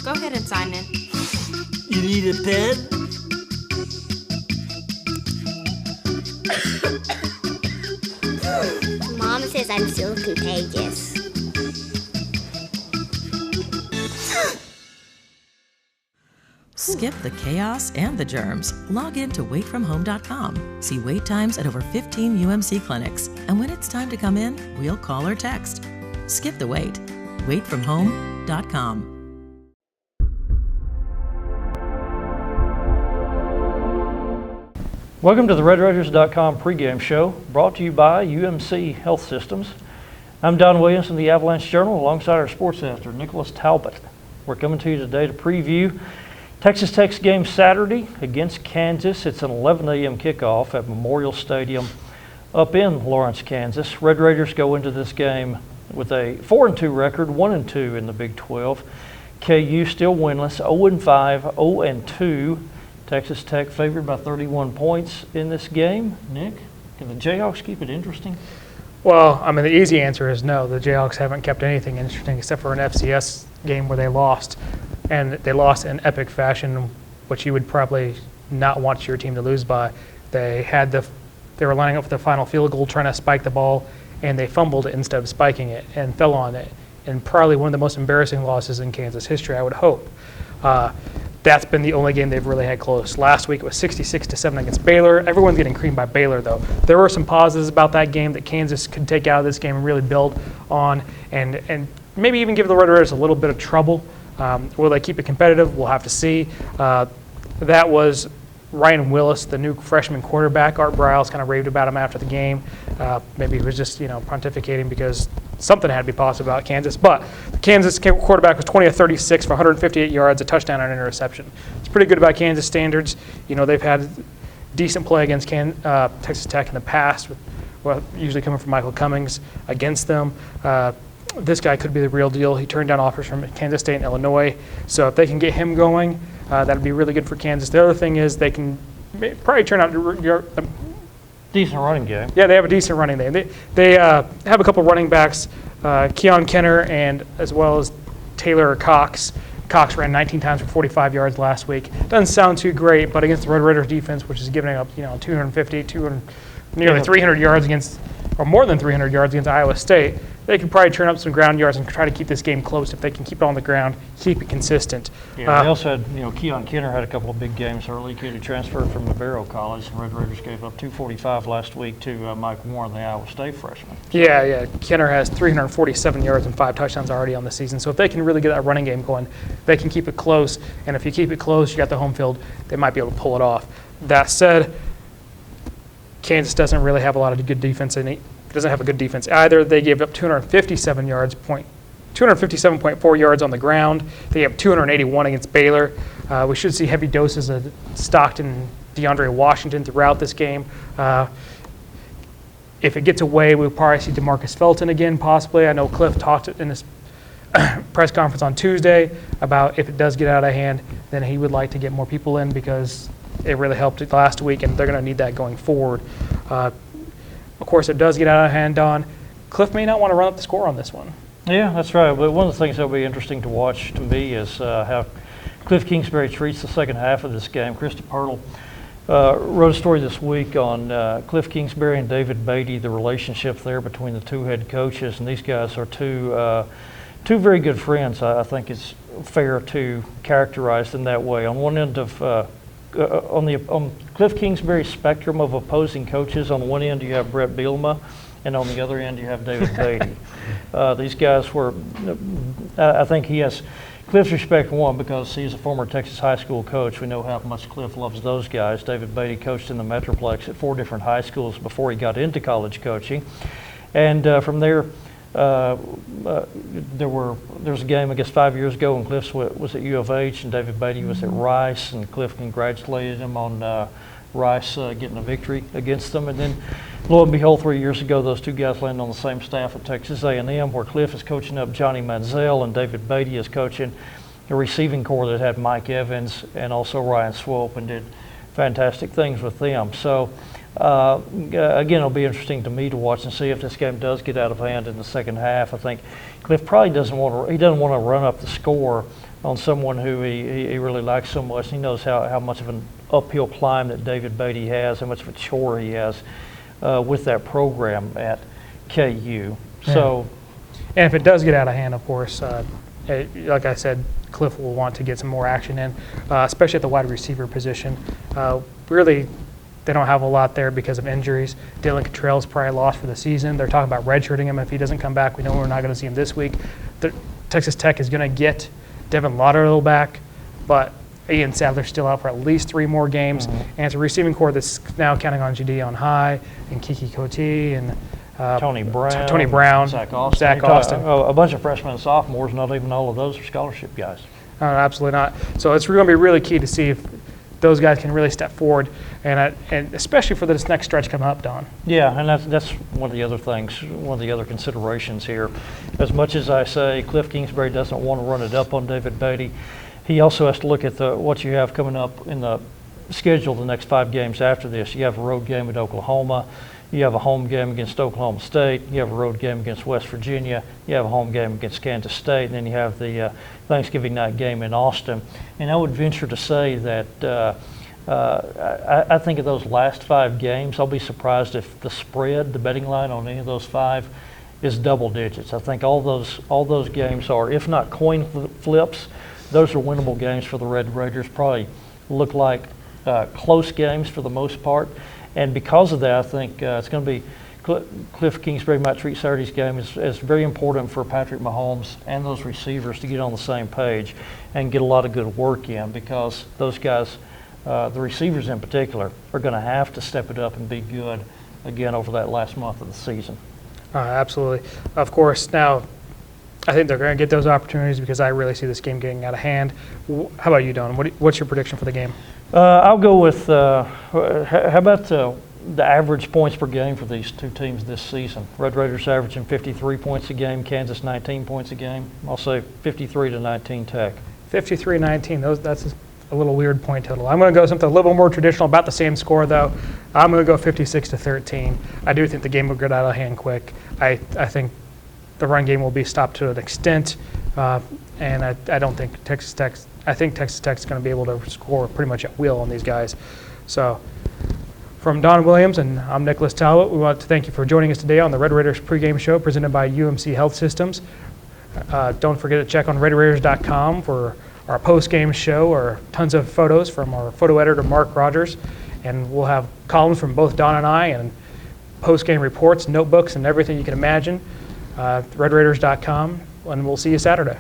Go ahead and sign in. You need a pen? Mom says I'm so contagious. Skip the chaos and the germs. Log in to waitfromhome.com. See wait times at over 15 UMC clinics. And when it's time to come in, we'll call or text. Skip the wait. Waitfromhome.com. Welcome to the RedRaiders.com pregame show, brought to you by UMC Health Systems. I'm Don Williams from the Avalanche-Journal alongside our sports editor, Nicholas Talbot. We're coming to you today to preview Texas Tech's game Saturday against Kansas. It's an 11 a.m. kickoff at Memorial Stadium up in Lawrence, Kansas. Red Raiders go into this game with a 4-2 record, 1-2 in the Big 12. KU still winless, 0-5, 0-2. Texas Tech favored by 31 points in this game. Nick, can the Jayhawks keep it interesting? Well, I mean, the easy answer is no. The Jayhawks haven't kept anything interesting except for an FCS game where they lost. And they lost in epic fashion, which you would probably not want your team to lose by. They were lining up for the final field goal, trying to spike the ball, and they fumbled it instead of spiking it and fell on it. And probably one of the most embarrassing losses in Kansas history, I would hope. That's been the only game they've really had close. Last week it was 66-7 against Baylor. Everyone's getting creamed by Baylor, though. There were some positives about that game that Kansas could take out of this game and really build on, and maybe even give the Red Raiders a little bit of trouble. Will they keep it competitive? We'll have to see. That was Ryan Willis, the new freshman quarterback. Art Briles kind of raved about him after the game. Maybe he was just, pontificating because something had to be positive about Kansas. But the Kansas quarterback was 20 of 36 for 158 yards, a touchdown, and an interception. It's pretty good by Kansas standards. They've had decent play against Texas Tech in the past, usually coming from Michael Cummings against them. This guy could be the real deal. He turned down offers from Kansas State and Illinois. So if they can get him going, that would be really good for Kansas. The other thing is they can probably turn out Decent running game. Yeah, they have a decent running game. They have a couple running backs, Keon Kenner and as well as Taylor Cox. Cox ran 19 times for 45 yards last week. Doesn't sound too great, but against the Red Raiders defense, which is giving up 250, nearly 300 yards against, or more than 300 yards against Iowa State, they could probably turn up some ground yards and try to keep this game close if they can keep it on the ground, keep it consistent. Yeah, they also had, Keon Kenner had a couple of big games early. He transferred from Navarro College, and Red Raiders gave up 245 last week to Mike Warren, the Iowa State freshman. Yeah. Kenner has 347 yards and 5 touchdowns already on the season. So if they can really get that running game going, they can keep it close. And if you keep it close, you got the home field, they might be able to pull it off. That said, Kansas doesn't really have a lot of good defense in it. Doesn't have a good defense either. They gave up 257.4 yards on the ground. They have 281 against Baylor. We should see heavy doses of Stockton, DeAndre Washington throughout this game. If it gets away, we'll probably see DeMarcus Felton again, possibly. I know Cliff talked in his press conference on Tuesday about if it does get out of hand, then he would like to get more people in because it really helped it last week, and they're going to need that going forward. Of course, it does get out of hand, Don. Cliff may not want to run up the score on this one. Yeah, that's right. But one of the things that will be interesting to watch to me is how Cliff Kingsbury treats the second half of this game. Krista Pirtle wrote a story this week on Cliff Kingsbury and David Beatty, the relationship there between the two head coaches. And these guys are two very good friends. I think it's fair to characterize them that way. On one end of on Cliff Kingsbury's spectrum of opposing coaches, on one end you have Brett Bielema, and on the other end you have David Beatty. These guys were, I think he has Cliff's respect, one, because he's a former Texas high school coach. We know how much Cliff loves those guys. David Beatty coached in the Metroplex at 4 different high schools before he got into college coaching. And from there, there was a game, I guess, 5 years ago when Cliff was at U of H and David Beatty was at Rice, and Cliff congratulated him on Rice getting a victory against them. And then, lo and behold, 3 years ago, those two guys landed on the same staff at Texas A&M, where Cliff is coaching up Johnny Manziel and David Beatty is coaching a receiving corps that had Mike Evans and also Ryan Swope, and did fantastic things with them. So Again, it'll be interesting to me to watch and see if this game does get out of hand in the second half. I think Cliff probably doesn't want to run up the score on someone who he really likes so much. He knows how much of an uphill climb that David Beatty has, how much of a chore he has with that program at KU. Yeah. So, and if it does get out of hand, of course, like I said, Cliff will want to get some more action in, especially at the wide receiver position. Really, they don't have a lot there because of injuries. Dylan Cottrell's probably lost for the season. They're talking about redshirting him if he doesn't come back. We know we're not going to see him this week. Texas Tech is going to get Devin Lauderdale back, but Ian Sadler's still out for at least 3 more games. And it's a receiving core that's now counting on Gideon High and Kiki Cote and Tony Brown, Zach Austin. A bunch of freshmen and sophomores, not even all of those are scholarship guys. Absolutely not. So it's going to be really key to see if those guys can really step forward, and especially for this next stretch coming up, Don. Yeah, and that's one of the other things, one of the other considerations here. As much as I say Cliff Kingsbury doesn't want to run it up on David Beatty, he also has to look at what you have coming up in the schedule the next 5 games after this. You have a road game at Oklahoma. You have a home game against Oklahoma State. You have a road game against West Virginia. You have a home game against Kansas State. And then you have the Thanksgiving night game in Austin. And I would venture to say that I think of those last 5 games, I'll be surprised if the spread, the betting line on any of those 5 is double digits. I think all those games are, if not coin flips, those are winnable games for the Red Raiders. Probably look like close games for the most part. And because of that, I think it's going to be Cliff Kingsbury might treat Saturday's game as very important for Patrick Mahomes and those receivers to get on the same page and get a lot of good work in, because those guys, the receivers in particular, are going to have to step it up and be good again over that last month of the season. Absolutely. Of course, now I think they're going to get those opportunities because I really see this game getting out of hand. How about you, Don? What's your prediction for the game? I'll go with, how about the average points per game for these 2 teams this season? Red Raiders averaging 53 points a game, Kansas 19 points a game. I'll say 53-19 Tech. 53-19, that's a little weird point total. I'm going to go something a little more traditional, about the same score though. I'm going to go 56-13. I do think the game will get out of hand quick. I think the run game will be stopped to an extent, and I don't think Texas Tech's going to be able to score pretty much at will on these guys. So, from Don Williams and I'm Nicholas Talbot, we want to thank you for joining us today on the Red Raiders pregame show presented by UMC Health Systems. Don't forget to check on RedRaiders.com for our postgame show, or tons of photos from our photo editor, Mark Rogers. And we'll have columns from both Don and I, and postgame reports, notebooks, and everything you can imagine. RedRaiders.com, and we'll see you Saturday.